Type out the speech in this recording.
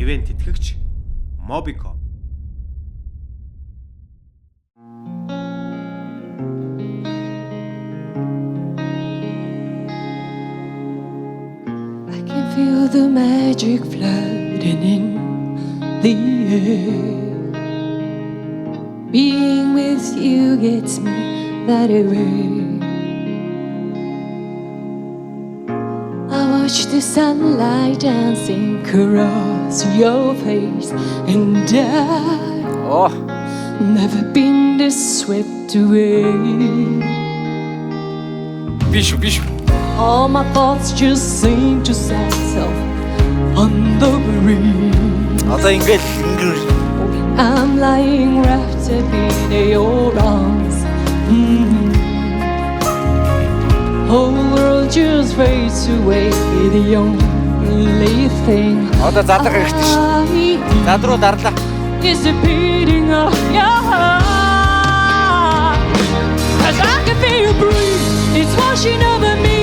Хэвэн тэтгэгч Mobicom. I can feel the magic flooding in the air. Being with you gets me that way. I watch the sunlight dancing across your face, and I've never been this swept away. Биш. All my thoughts just seem to settle on the breeze. Одоо ингээд I'm lying wrapped up in your arms. Whole world just fades away. The only thing Одоо задаг хэрэгтэй шүү. I need Зад руу дарлаа. is the beating of your heart. 'Cause I can feel you breathe. It's washing over me.